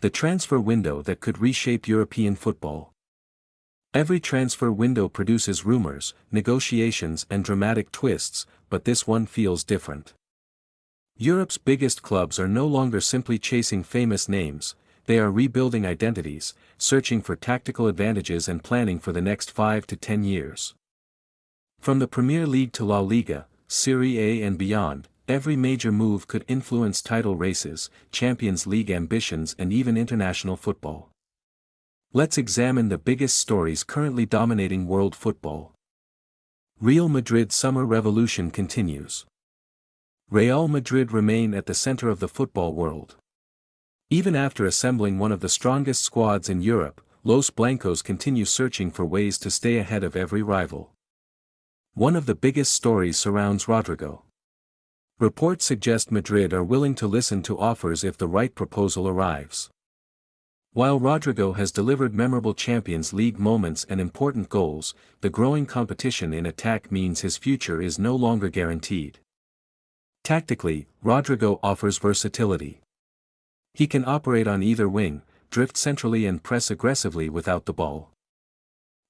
the transfer window that could reshape European football. Every transfer window produces rumors, negotiations and dramatic twists, but this one feels different. Europe's biggest clubs are no longer simply chasing famous names, they are rebuilding identities, searching for tactical advantages and planning for the next 5 to 10 years. From the Premier League to La Liga, Serie A and beyond, every major move could influence title races, Champions League ambitions and even international football. Let's examine the biggest stories currently dominating world football. Real Madrid summer revolution continues. Real Madrid remain at the center of the football world. Even after assembling one of the strongest squads in Europe, Los Blancos continue searching for ways to stay ahead of every rival. One of the biggest stories surrounds Rodrygo. Reports suggest Madrid are willing to listen to offers if the right proposal arrives. While Rodrygo has delivered memorable Champions League moments and important goals, the growing competition in attack means his future is no longer guaranteed. Tactically, Rodrygo offers versatility. He can operate on either wing, drift centrally and press aggressively without the ball.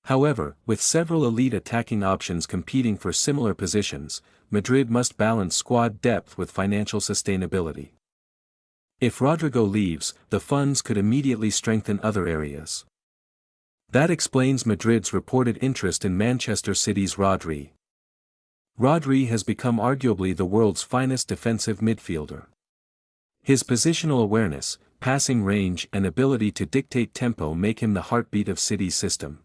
However, with several elite attacking options competing for similar positions, Madrid must balance squad depth with financial sustainability. If Rodrygo leaves, the funds could immediately strengthen other areas. That explains Madrid's reported interest in Manchester City's Rodri. Rodri has become arguably the world's finest defensive midfielder. His positional awareness, passing range and ability to dictate tempo make him the heartbeat of City's system.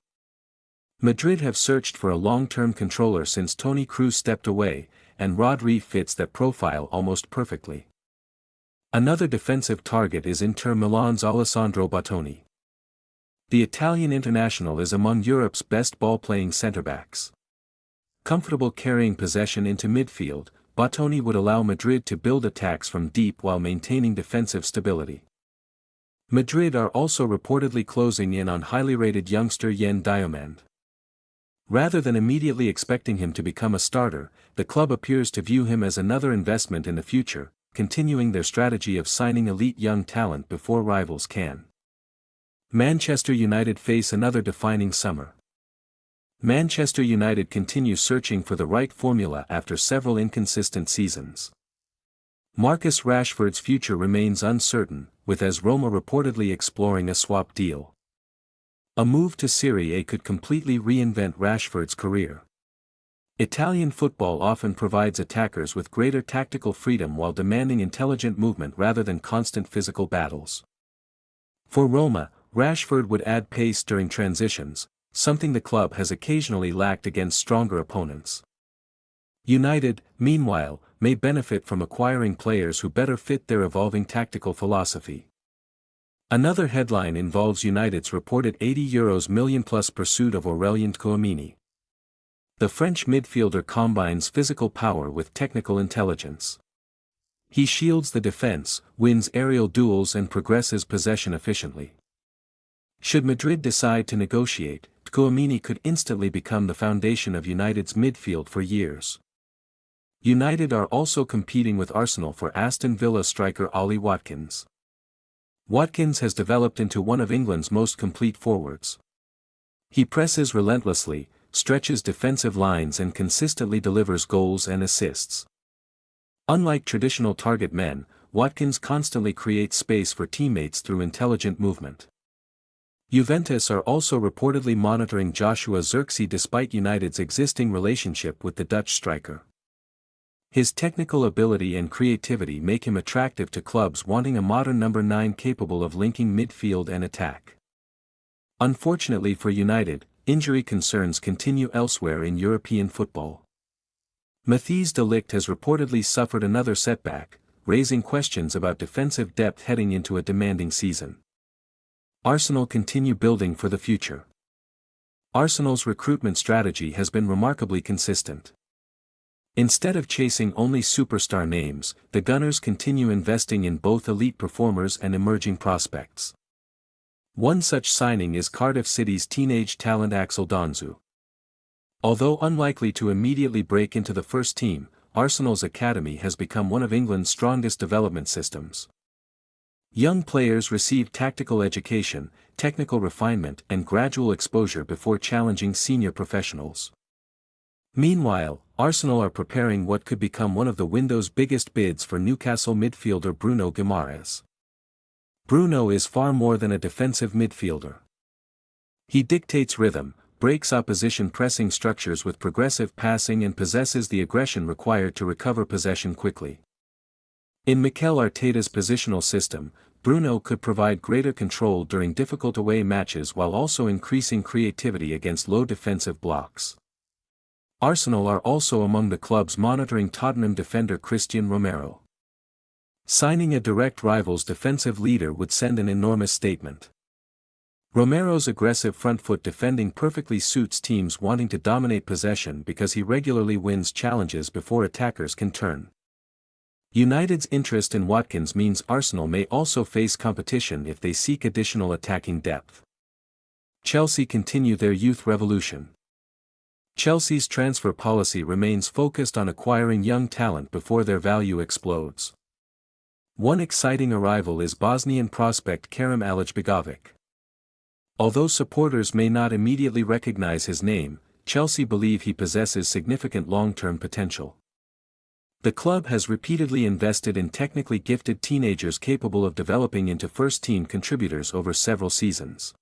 Madrid have searched for a long-term controller since Toni Kroos stepped away, and Rodri fits that profile almost perfectly. Another defensive target is Inter Milan's Alessandro Bastoni. The Italian international is among Europe's best ball-playing centre-backs. Comfortable carrying possession into midfield, Bastoni would allow Madrid to build attacks from deep while maintaining defensive stability. Madrid are also reportedly closing in on highly rated youngster Yen Diomande. Rather than immediately expecting him to become a starter, the club appears to view him as another investment in the future, continuing their strategy of signing elite young talent before rivals can. Manchester United face another defining summer. Manchester United continue searching for the right formula after several inconsistent seasons. Marcus Rashford's future remains uncertain, with AS Roma reportedly exploring a swap deal. A move to Serie A could completely reinvent Rashford's career. Italian football often provides attackers with greater tactical freedom while demanding intelligent movement rather than constant physical battles. For Roma, Rashford would add pace during transitions, something the club has occasionally lacked against stronger opponents. United, meanwhile, may benefit from acquiring players who better fit their evolving tactical philosophy. Another headline involves United's reported €80 million plus pursuit of Aurélien Tchouaméni. The French midfielder combines physical power with technical intelligence. He shields the defense, wins aerial duels and progresses possession efficiently. Should Madrid decide to negotiate, Tchouaméni could instantly become the foundation of United's midfield for years. United are also competing with Arsenal for Aston Villa striker Ollie Watkins. Watkins has developed into one of England's most complete forwards. He presses relentlessly, stretches defensive lines and consistently delivers goals and assists. Unlike traditional target men, Watkins constantly creates space for teammates through intelligent movement. Juventus are also reportedly monitoring Joshua Zirkzee despite United's existing relationship with the Dutch striker. His technical ability and creativity make him attractive to clubs wanting a modern number 9 capable of linking midfield and attack. Unfortunately for United, injury concerns continue elsewhere in European football. Matthijs de Ligt has reportedly suffered another setback, raising questions about defensive depth heading into a demanding season. Arsenal continue building for the future. Arsenal's recruitment strategy has been remarkably consistent. Instead of chasing only superstar names, the Gunners continue investing in both elite performers and emerging prospects. One such signing is Cardiff City's teenage talent Axel Donzu. Although unlikely to immediately break into the first team, Arsenal's academy has become one of England's strongest development systems. Young players receive tactical education, technical refinement and gradual exposure before challenging senior professionals. Meanwhile, Arsenal are preparing what could become one of the window's biggest bids for Newcastle midfielder Bruno Guimaraes. Bruno is far more than a defensive midfielder. He dictates rhythm, breaks opposition pressing structures with progressive passing and possesses the aggression required to recover possession quickly. In Mikel Arteta's positional system, Bruno could provide greater control during difficult away matches while also increasing creativity against low defensive blocks. Arsenal are also among the clubs monitoring Tottenham defender Christian Romero. Signing a direct rival's defensive leader would send an enormous statement. Romero's aggressive front foot defending perfectly suits teams wanting to dominate possession because he regularly wins challenges before attackers can turn. United's interest in Watkins means Arsenal may also face competition if they seek additional attacking depth. Chelsea continue their youth revolution. Chelsea's transfer policy remains focused on acquiring young talent before their value explodes. One exciting arrival is Bosnian prospect Kerim Alićbegović. Although supporters may not immediately recognize his name, Chelsea believe he possesses significant long-term potential. The club has repeatedly invested in technically gifted teenagers capable of developing into first-team contributors over several seasons.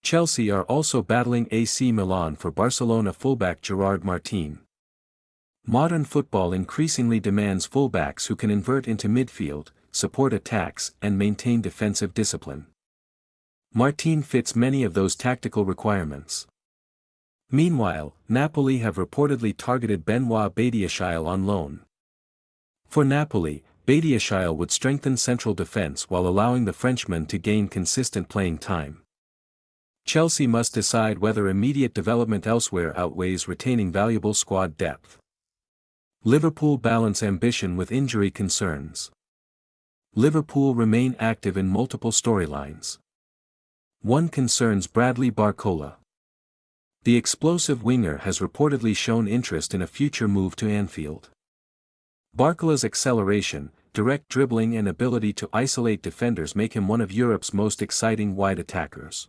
Chelsea are also battling AC Milan for Barcelona fullback Gerard Martin. Modern football increasingly demands fullbacks who can invert into midfield, support attacks and maintain defensive discipline. Martin fits many of those tactical requirements. Meanwhile, Napoli have reportedly targeted Benoit Badiashile on loan. For Napoli, Badiashile would strengthen central defense while allowing the Frenchman to gain consistent playing time. Chelsea must decide whether immediate development elsewhere outweighs retaining valuable squad depth. Liverpool balance ambition with injury concerns. Liverpool remain active in multiple storylines. One concerns Bradley Barcola. The explosive winger has reportedly shown interest in a future move to Anfield. Barcola's acceleration, direct dribbling and ability to isolate defenders make him one of Europe's most exciting wide attackers.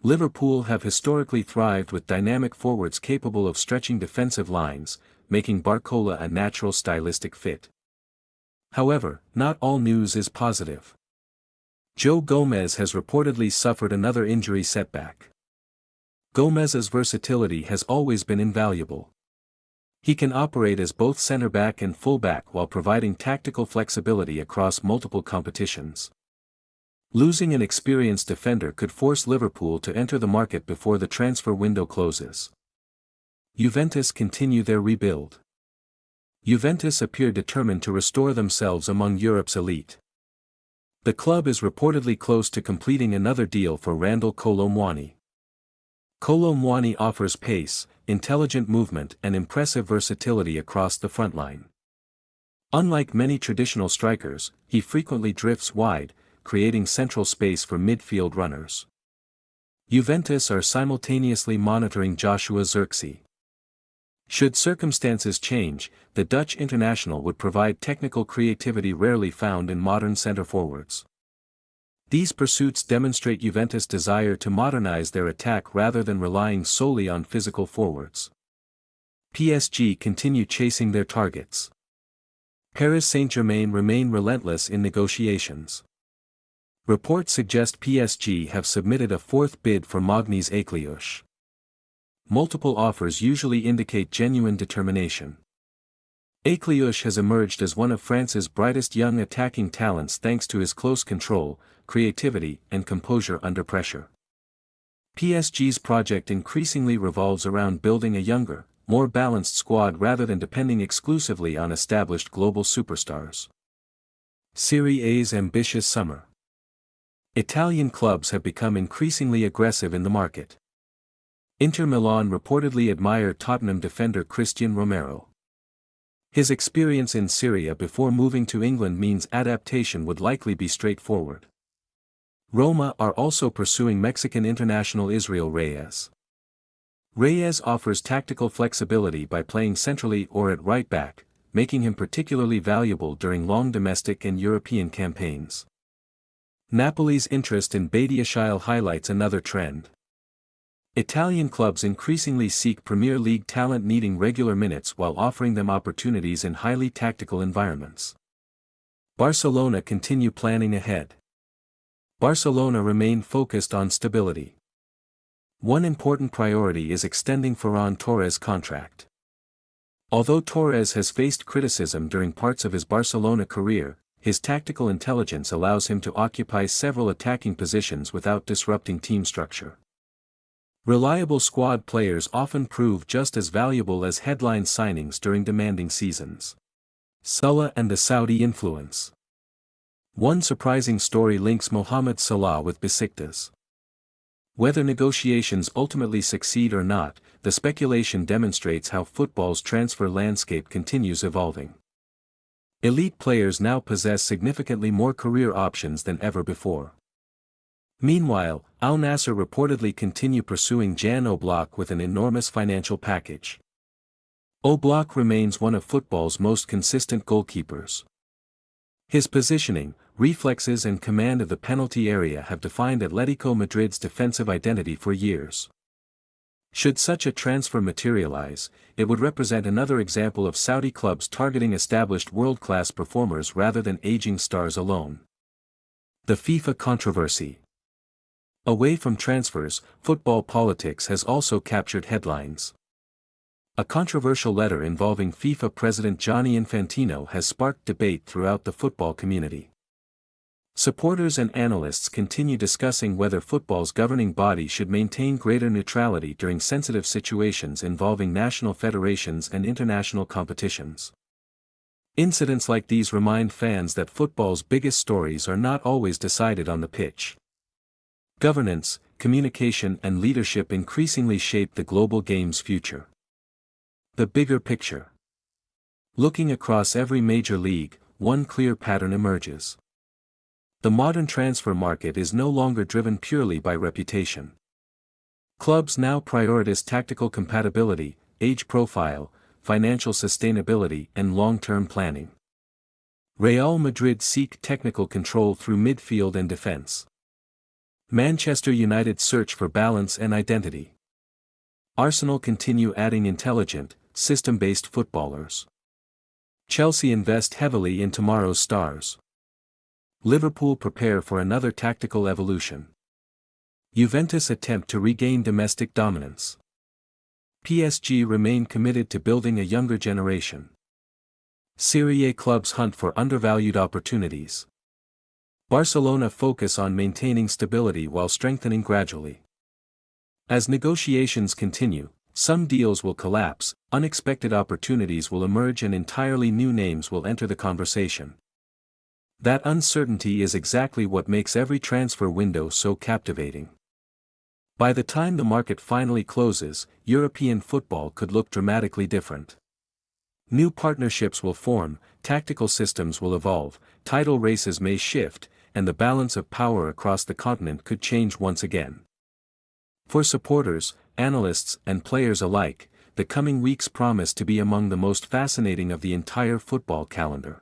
Liverpool have historically thrived with dynamic forwards capable of stretching defensive lines, making Barcola a natural stylistic fit. However, not all news is positive. Joe Gomez has reportedly suffered another injury setback. Gomez's versatility has always been invaluable. He can operate as both centre-back and full-back while providing tactical flexibility across multiple competitions. Losing an experienced defender could force Liverpool to enter the market before the transfer window closes. Juventus continue their rebuild. Juventus appear determined to restore themselves among Europe's elite. The club is reportedly close to completing another deal for Randal Kolo Muani. Kolo Muani offers pace, intelligent movement and impressive versatility across the front line. Unlike many traditional strikers, he frequently drifts wide, creating central space for midfield runners. Juventus are simultaneously monitoring Joshua Zirkzee. Should circumstances change, the Dutch international would provide technical creativity rarely found in modern centre-forwards. These pursuits demonstrate Juventus' desire to modernize their attack rather than relying solely on physical forwards. PSG continue chasing their targets. Paris Saint-Germain remain relentless in negotiations. Reports suggest PSG have submitted a fourth bid for Magnus Akliush. Multiple offers usually indicate genuine determination. Akliush has emerged as one of France's brightest young attacking talents thanks to his close control, creativity and composure under pressure. PSG's project increasingly revolves around building a younger, more balanced squad rather than depending exclusively on established global superstars. Serie A's ambitious summer. Italian clubs have become increasingly aggressive in the market. Inter Milan reportedly admire Tottenham defender Christian Romero. His experience in Syria before moving to England means adaptation would likely be straightforward. Roma are also pursuing Mexican international Israel Reyes. Reyes offers tactical flexibility by playing centrally or at right back, making him particularly valuable during long domestic and European campaigns. Napoli's interest in Badiashile highlights another trend. Italian clubs increasingly seek Premier League talent needing regular minutes while offering them opportunities in highly tactical environments. Barcelona continue planning ahead. Barcelona remain focused on stability. One important priority is extending Ferran Torres' contract. Although Torres has faced criticism during parts of his Barcelona career, his tactical intelligence allows him to occupy several attacking positions without disrupting team structure. Reliable squad players often prove just as valuable as headline signings during demanding seasons. Salah and the Saudi influence. One surprising story links Mohamed Salah with Besiktas. Whether negotiations ultimately succeed or not, the speculation demonstrates how football's transfer landscape continues evolving. Elite players now possess significantly more career options than ever before. Meanwhile, Al Nassr reportedly continue pursuing Jan Oblak with an enormous financial package. Oblak remains one of football's most consistent goalkeepers. His positioning, reflexes and command of the penalty area have defined Atletico Madrid's defensive identity for years. Should such a transfer materialize, it would represent another example of Saudi clubs targeting established world-class performers rather than aging stars alone. The FIFA controversy. Away from transfers, football politics has also captured headlines. A controversial letter involving FIFA President Gianni Infantino has sparked debate throughout the football community. Supporters and analysts continue discussing whether football's governing body should maintain greater neutrality during sensitive situations involving national federations and international competitions. Incidents like these remind fans that football's biggest stories are not always decided on the pitch. Governance, communication and leadership increasingly shape the global game's future. The bigger picture. Looking across every major league, one clear pattern emerges. The modern transfer market is no longer driven purely by reputation. Clubs now prioritize tactical compatibility, age profile, financial sustainability and long-term planning. Real Madrid seek technical control through midfield and defense. Manchester United search for balance and identity. Arsenal continue adding intelligent, system-based footballers. Chelsea invest heavily in tomorrow's stars. Liverpool prepare for another tactical evolution. Juventus attempt to regain domestic dominance. PSG remain committed to building a younger generation. Serie A clubs hunt for undervalued opportunities. Barcelona focus on maintaining stability while strengthening gradually. As negotiations continue, some deals will collapse, unexpected opportunities will emerge and entirely new names will enter the conversation. That uncertainty is exactly what makes every transfer window so captivating. By the time the market finally closes, European football could look dramatically different. New partnerships will form, tactical systems will evolve, title races may shift, and the balance of power across the continent could change once again. For supporters, analysts, and players alike, the coming weeks promise to be among the most fascinating of the entire football calendar.